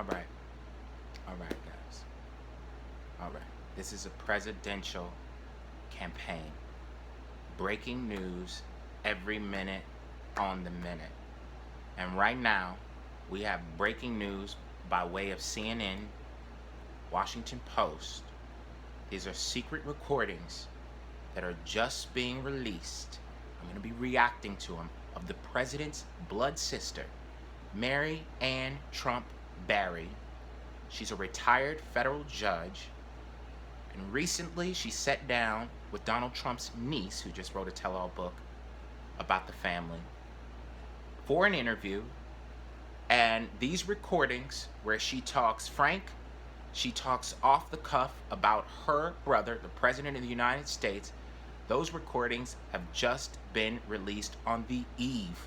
All right. All right, guys. All right. This is a presidential campaign. Breaking news every minute on the minute. And right now, we have breaking news by way of CNN, Washington Post. These are secret recordings that are just being released. I'm going to be reacting to them, of the president's blood sister, Mary Ann Trump Barry. She's a retired federal judge. And recently she sat down with Donald Trump's niece, who just wrote a tell-all book about the family, for an interview. And these recordings where she talks frank, she talks off the cuff about her brother, the President of the United States, those recordings have just been released on the eve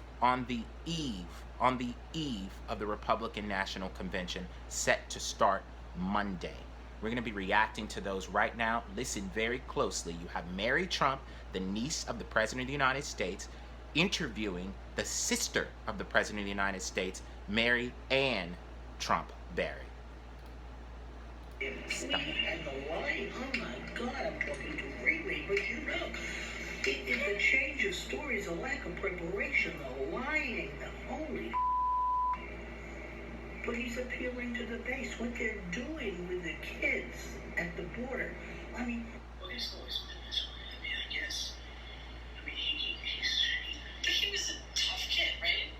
of the Republican National Convention, set to start Monday. We're going to be reacting to those right now. Listen very closely. You have Mary Trump, the niece of the President of the United States, interviewing the sister of the President of the United States, Mary Ann Trump Barry. And the line, oh my God, I'm talking too greatly, but you know, it's a change of stories, a lack of preparation, the lying, the holy. But he's appealing to the base, what they're doing with the kids at the border. I mean, well, he's always been this way. I mean, I guess. I mean, but he was a tough kid, right?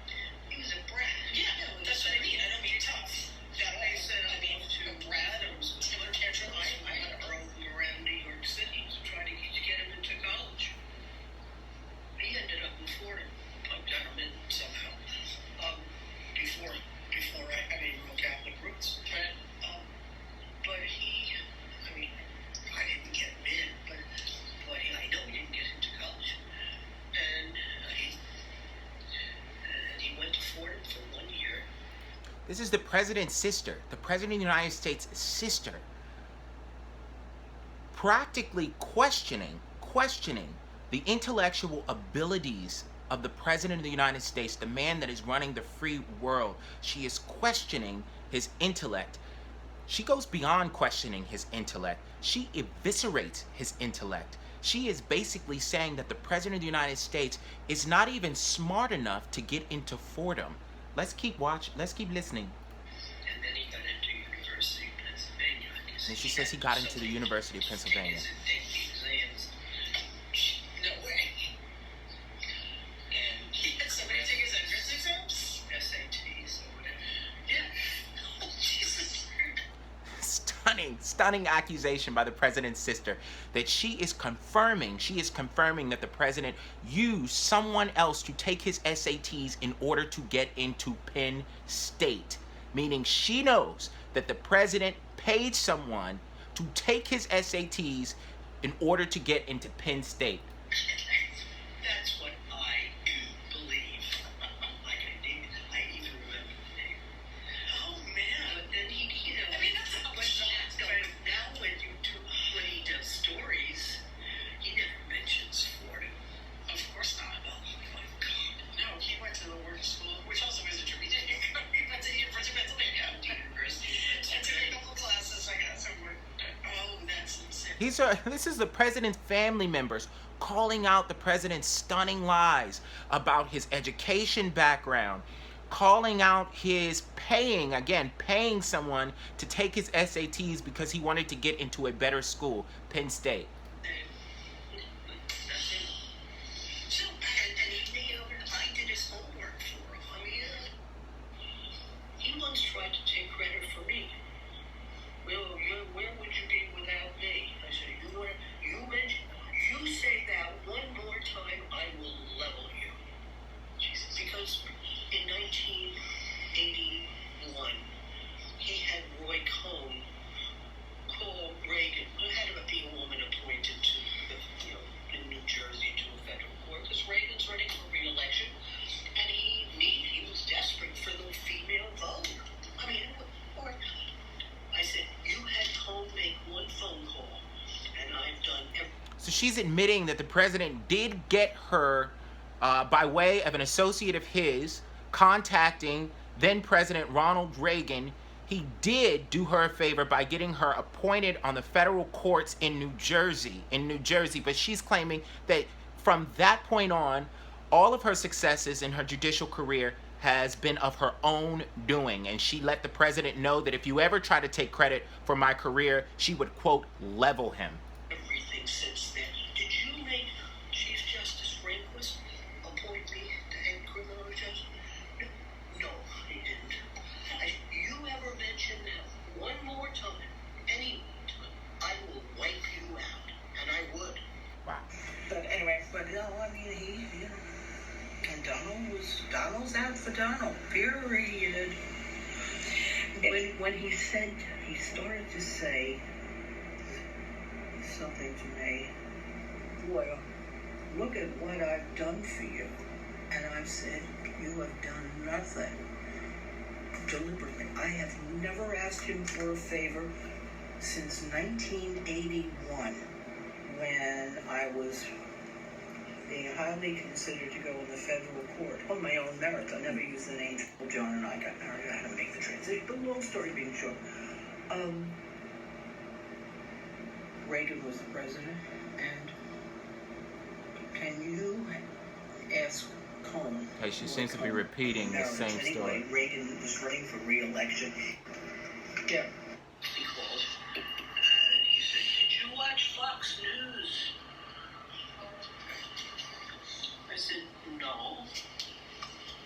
He was a brat. Yeah, no, that's what I mean. I don't mean tough. That way, said, I mean, to a brat, it was a killer tantrum. I had a drove him around New York City to try to get him into college. He ended up in Florida, like gentleman somehow. Before I mean, real Catholic roots. Right? But he, I mean, I didn't get him in, but I know he didn't get into college. And he went to Florida for 1 year. This is the president's sister, the President of the United States' sister, practically questioning the intellectual abilities of the President of the United States, the man that is running the free world. She is questioning his intellect. She goes beyond questioning his intellect. She eviscerates his intellect. She is basically saying that the President of the United States is not even smart enough to get into Fordham. Let's keep listening. And then he got into University of Pennsylvania. And she says he got into the University of Pennsylvania. No way. And he had somebody take his entrance exams? SATs or whatever. Yeah. Oh, Jesus. Stunning accusation by the president's sister that she is confirming that the president used someone else to take his SATs in order to get into Penn State. Meaning she knows that the president paid someone to take his SATs in order to get into Penn State. That's what I do believe. I even remember the name. Oh man! But then he, I mean, that's how much. But now when he does stories, he never mentions Florida. Of course not. Oh my God! No, he went to the word school, which also is a true. He went to the University of Pennsylvania. University. And took a couple classes. I got somewhere. Oh, that's insane. This is the president's family members calling out the president's stunning lies about his education background, calling out his paying someone to take his SATs because he wanted to get into a better school, Penn State. So, and he, I did his homework for him. I mean, he once tried to take credit for me. Well, where would you be without me? I said, you say that one more time, I will level you. Jesus. Because in 1981, he had Roy Cohn call Reagan, who had to be a woman appointed to in New Jersey to a federal court, because Reagan's running for re-election, and he was desperate for the female vote. I mean, I said, you had Cohn make one phone call, and I've done everything. So she's admitting that the president did get her by way of an associate of his, contacting then President Ronald Reagan, he did do her a favor by getting her appointed on the federal courts in New Jersey, but she's claiming that from that point on, all of her successes in her judicial career has been of her own doing, and she let the president know that if you ever try to take credit for my career, she would, quote, level him. Everything since then. Did you make Chief Justice Rehnquist appoint me to head criminal justice? No, he didn't. If you ever mention that one more time, any time, I will wipe you out, and I would. Wow. But anyway, I mean, you know, and Donald's out for Donald, period. When he started to say something to me, well, look at what I've done for you. And I said, you have done nothing. Deliberately. I have never asked him for a favor since 1981, when I was being highly considered to go in the federal court on my own merits. I never used the name John and I got married. I had to make the transition. But long story being short, Reagan was the president, and can you ask Cohen? Hey, she seems to be repeating the same story. Anyway, Reagan was running for re-election. Yeah. He called, and he said, did you watch Fox News? I said, no.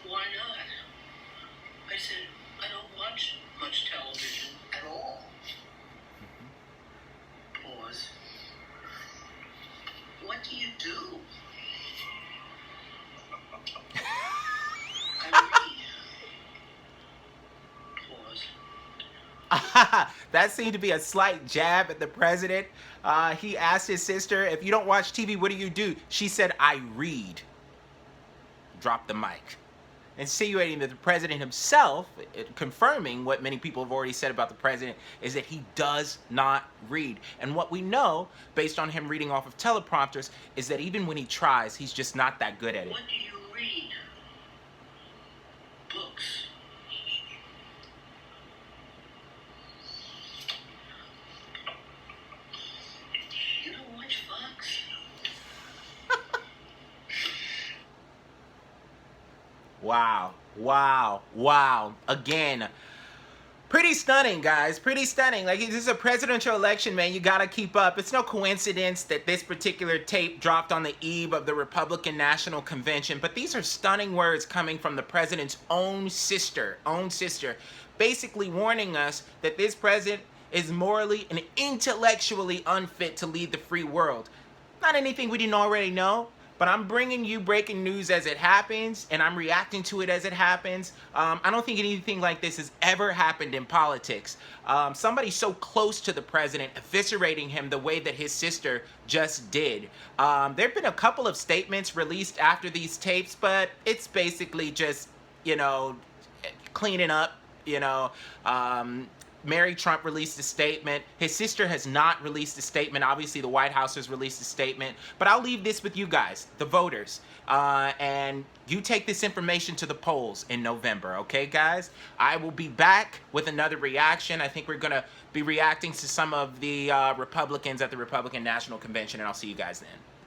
Why not? I said, I don't watch much television at all. Pause. What do you do? I read. Pause. That seemed to be a slight jab at the president. He asked his sister, if you don't watch TV, what do you do? She said, I read. Drop the mic. Insinuating that the president himself, confirming what many people have already said about the president, is that he does not read. And what we know, based on him reading off of teleprompters, is that even when he tries, he's just not that good at it. What do you read? Books. You don't watch Fox? Wow, wow, wow. Again, pretty stunning, guys. Pretty stunning. Like, this is a presidential election, man. You gotta keep up. It's no coincidence that this particular tape dropped on the eve of the Republican National Convention, but these are stunning words coming from the president's own sister, basically warning us that this president is morally and intellectually unfit to lead the free world. Not anything we didn't already know, but I'm bringing you breaking news as it happens, and I'm reacting to it as it happens. I don't think anything like this has ever happened in politics. Somebody so close to the president eviscerating him the way that his sister just did. There have been a couple of statements released after these tapes, but it's basically just, cleaning up, Mary Trump released a statement. His sister has not released a statement. Obviously, the White House has released a statement. But I'll leave this with you guys, the voters. And you take this information to the polls in November, okay, guys? I will be back with another reaction. I think we're going to be reacting to some of the Republicans at the Republican National Convention, and I'll see you guys then.